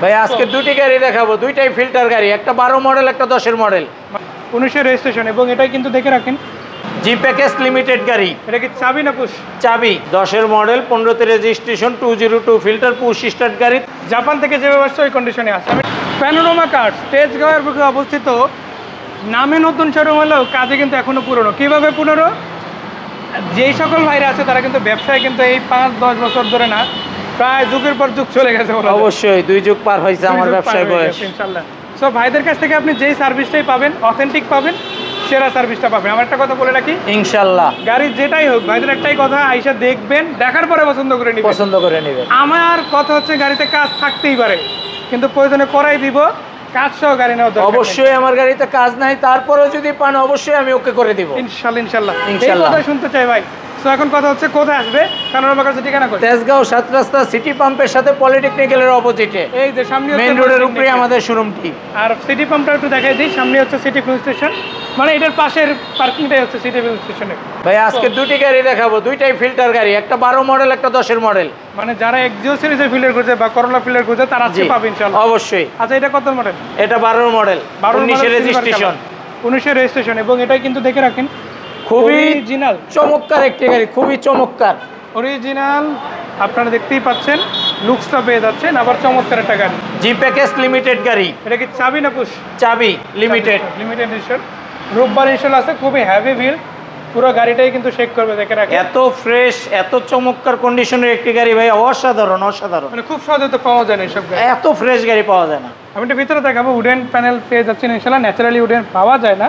ভাই আজকে দুটি গাড়ি দেখাবো, দুইটাই ফিল্টার গাড়ি, একটা 12 মডেল, একটা 10-এর মডেল, 19-এর রেজিস্ট্রেশন এবং এটাই কিন্তু দেখে রাখেন জি প্যাকেজ লিমিটেড গাড়ি। এটা কি চাবি না পুশ? চাবি। 10-এর মডেল, 15তে রেজিস্ট্রেশন, 202 ফিল্টার, পুশ স্টার্ট গাড়ি। জাপান থেকে যেভাবে আসছে ওই কন্ডিশনে আছে। প্যানোরামা কার্স তেজগাঁওয়ের বুকে অবস্থিত, নামে নতুন শোরুম হলেও কাজে কিন্তু এখনো পুরনো। কিভাবে পুরনো? যেই সকল ভাইরা আছে তারা কিন্তু ব্যবসায় কিন্তু এই 5-10 বছর ধরে না, প্রায় যুগের পর যুগ চলে গেছে। অবশ্যই 2 যুগ পার হয়েছে আমার ব্যবসায় বয়স। ইনশাআল্লাহ। সো ভাইদের কাছ থেকে আপনি যেই সার্ভিসটাই পাবেন, অথেন্টিক পাবেন, সেরা সার্ভিসটা পাবেন। আমার একটা কথা বলে রাখি, ইনশাআল্লাহ গাড়ি যেটাই হোক ভাইদের একটাই কথা, আইসা দেখবেন, দেখার পরে পছন্দ করে নেবেন। আমার কথা হচ্ছে গাড়িতে কাজ থাকতেই পারে, কিন্তু প্রয়োজনে করাই দিব, কাজ সহ গাড়ি নেওয়া দরকার। অবশ্যই আমার গাড়িতে কাজ নাই, তারপরেও যদি পান অবশ্যই আমি ওকে করে দিব ইনশাআল্লাহ। এই কথাই শুনতে চাই ভাই। তো এখন কথা হচ্ছে কোথায় আসবে? প্যানোরামা কার্সের ঠিকানা কোথায়? তেজগাঁও 7 রাস্তা সিটি পাম্পের সাথে পলিটেকনিক্যালের অপোজিটে, এই যে সামনে মেইন রোডের উপরে আমাদের শোরুমটি। আর সিটি পাম্পটা একটু দেখাই দিই, সামনে হচ্ছে সিটি ফিউল স্টেশন, মানে এটার পাশের পার্কিংটাই হচ্ছে সিটি ফিউল স্টেশনে। ভাই আজকে দুটি গাড়ি দেখাবো, দুইটাই ফিল্টার গাড়ি, একটা 12 মডেল, একটা 10-এর মডেল। মানে যারা এক্সিও সিরিজের ফিল্টার করছে বা করোলা ফিল্টার করছে তারা আজকে পাবে ইনশাআল্লাহ। অবশ্যই। আচ্ছা, এটা কত মডেল? এটা 12 মডেল, 19-এর রেজিস্ট্রেশন। 19-এর রেজিস্ট্রেশন এবং এটাই কিন্তু দেখে রাখেন খুবই অরিজিনাল চমৎকার একটি গাড়ি, খুবই চমৎকার অরিজিনাল। আপনারা দেখতেই পাচ্ছেন, লুকসটা পেয়ে যাচ্ছেন, আবার চমৎকার একটা গাড়ি। জি প্যাকেজ লিমিটেড গাড়ি। এটা কি চাবি না পুশ? চাবি। লিমিটেড এডিশন, রোববার এডিশন আছে, খুবই হেভি বিল্ড, পুরো গাড়িটাই কিন্তু শেক করবে। দেখে রাখেন এত ফ্রেশ, এত চমৎকার কন্ডিশনের একটি গাড়ি ভাই, অসাধারণ অসাধারণ। মানে খুব সহজে তো পাওয়া যায় না এইসব গাড়ি, এত ফ্রেশ গাড়ি পাওয়া যায় না। আমি একটু ভিতরে দেখাবো। উডেন প্যানেল পেয়ে যাচ্ছেন ইনশাআল্লাহ, ন্যাচারালি উডেন পাওয়া যায় না,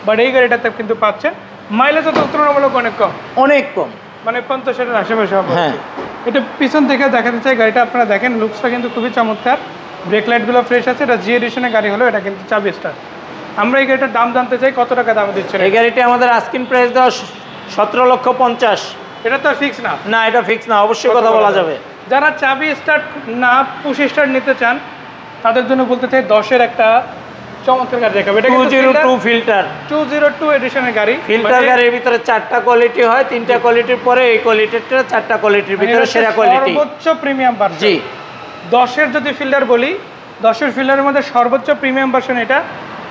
বাট এই গাড়িটাতে কিন্তু পাচ্ছেন। মাইলেজও তো তুলনামূলক অনেক কম, অনেক কম, মানে 50-এর আশেপাশে হবে। হ্যাঁ। এটা পিছন থেকে দেখাতে চাই গাড়িটা, আপনারা দেখেন লুকসটা কিন্তু খুবই চমৎকার, ব্রেক লাইটগুলো ফ্রেশ আছে। এটা জি এডিশনের গাড়ি হলো, এটা কিন্তু চাবি স্টার। আমরা এই গাড়িটার দাম জানতে চাই, কত টাকা দামে দিচ্ছেন? এই গাড়িটি আমাদের আস্কিং প্রাইস দেওয়া 17,50,000। এটা তো ফিক্স না? না, এটা ফিক্স না, অবশ্যই কথা বলা যাবে। যারা চাবি স্টার্ট না পুশ স্টার্ট নিতে চান তাদের জন্য বলতে চাই 10-এর একটা চমৎকার গাড়ি দেখাবে। এটা 202 ফিল্টার, 202 এডিশনের গাড়ি। ফিল্টার গাড়ির ভিতরে 4টা কোয়ালিটি হয়, 3টা কোয়ালিটির পরে এই কোয়ালিটিটা 4টা কোয়ালিটির ভিতরে সেরা কোয়ালিটি, সর্বোচ্চ প্রিমিয়াম ভার্সন। জি। 10-এর যদি ফিল্টার বলি, 10-এর ফিল্টারের মধ্যে সর্বোচ্চ প্রিমিয়াম ভার্সন এটা,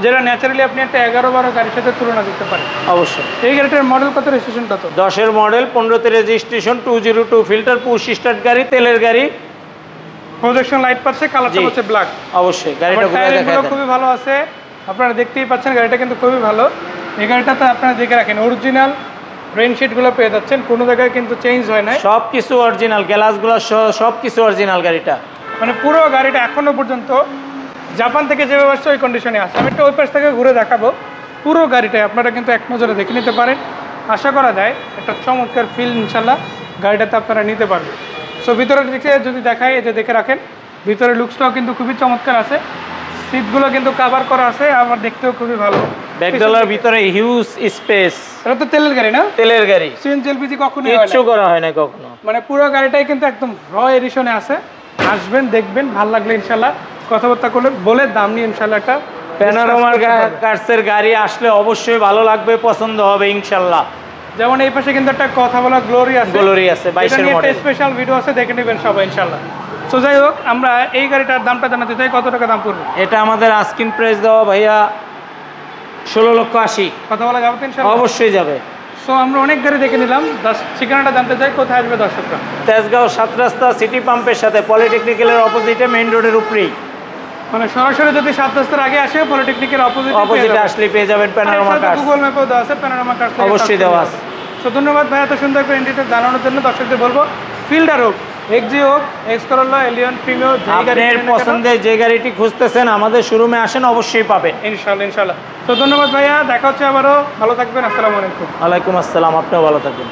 যেটা ন্যাচারালি আপনি একটা 11-12 গাড়ির সাথে তুলনা করতে পারেন। অবশ্যই। এই গাড়িটার মডেল কত, রেজিস্ট্রেশন কত? 10-এর মডেল, 15তে রেজিস্ট্রেশন, 202 ফিল্টার, পুশ স্টার্ট গাড়ি, তেলের গাড়ি, প্রজেকশন লাইট পাচ্ছে, কালারটা হচ্ছে ব্ল্যাক। অবশ্যই। গাড়িটা খুবই ভালো আছে, আপনারা দেখতেই পাচ্ছেন, গাড়িটা কিন্তু খুবই ভালো। এই গাড়িটাতে আপনারা দেখে রাখেন অরিজিনাল রেইনশিটগুলো পেয়ে যাচ্ছেন, কোনো জায়গায় কিন্তু চেঞ্জ হয় না, সব কিছু অরিজিনাল, গ্লাসগুলো সব কিছু অরিজিনাল গাড়িটা। মানে পুরো গাড়িটা এখনো পর্যন্ত জাপান থেকে যেভাবে আসছে ওই কন্ডিশনে আছে। আমি একটা ওই পাশ থেকে ঘুরে দেখাবো পুরো গাড়িটাই, আপনারা কিন্তু এক নজরে দেখে নিতে পারেন। আশা করা যায় একটা চমৎকার ফিল ইনশাল্লাহ গাড়িটাতে আপনারা নিতে পারবেন। সো ভিতরের দিকে যদি দেখাই, এই যে দেখে রাখেন, ভিতরে লুকসটাও কিন্তু খুবই চমৎকার আছে, সিটগুলো কিন্তু কভার করা আছে, আমার দেখতেও খুবই ভালো। ব্যাকডলার ভিতরে হিউজ স্পেস। এটা তো তেলের গাড়ি না? তেলের গাড়ি, সিএনজি এলপিজি কখনো কিচ্ছু করা হয় না কখনো। মানে পুরো গাড়িটাই কিন্তু একদম র এডিশনে আছে। আসবেন, দেখবেন, ভালো লাগলে ইনশাল্লাহ কথাবার্তা করলে বলে দাম নিয়ে ইনশাল্লাহ একটা প্যানোরামা কার্সের গাড়ি আসলে অবশ্যই ভালো লাগবে, পছন্দ হবে ইনশাল্লাহ। যেমন এই পাশে কিন্তু একটা কথা বলা গ্লোরি আছে, 22-এর মডেল, স্পেশাল ভিডিও আছে, দেখে নেবেন সবাই ইনশাল্লাহ। তো যাই হোক, আমরা এই গাড়িটার দামটা জানাতে চাই, কত টাকা দাম পড়বে? এটা আমাদের আস্কিং প্রাইস দেওয়া ভাইয়া 16,80,000। কথা বলা যাবে ইনশাল্লাহ? অবশ্যই যাবে। সো আমরা অনেক গাড়ি দেখে নিলাম, ঠিকানাটা জানতে চাই, কোথায় আসবে দর্শকরা? তেজগাঁও 7 রাস্তা সিটি পাম্পের সাথে পলিটেকনিক্যালের অপোজিটে, মেইন রোডের উপরেই। মানে সরাসরি যদি 7 রাস্তার আগে আসে, পলিটেকনিকের অপোজিটে আসলে পেয়ে যাবেন প্যানোরামা কার্স। গুগল ম্যাপেও দেওয়া আছে, প্যানোরামা কার্স অবশ্যই দেওয়া আছে। তো ধন্যবাদ ভাই এত সুন্দর করে ইন্ডিটা জানানোর জন্য। দর্শকদের বলবো, ফিল্ডার হোক, এক্সজি হোক, এক্স করোলা, এলিয়ন, প্রিমিও, আপনার পছন্দের যে গাড়িটি খুঁজতেছেন আমাদের শোরুমে আসেন, অবশ্যই পাবেন ইনশাআল্লাহ। তো ধন্যবাদ ভাইয়া, দেখা হচ্ছে আবারও, ভালো থাকবেন, আসসালামু আলাইকুম। ওয়ালাইকুম আসসালাম, আপনিও ভালো থাকবেন।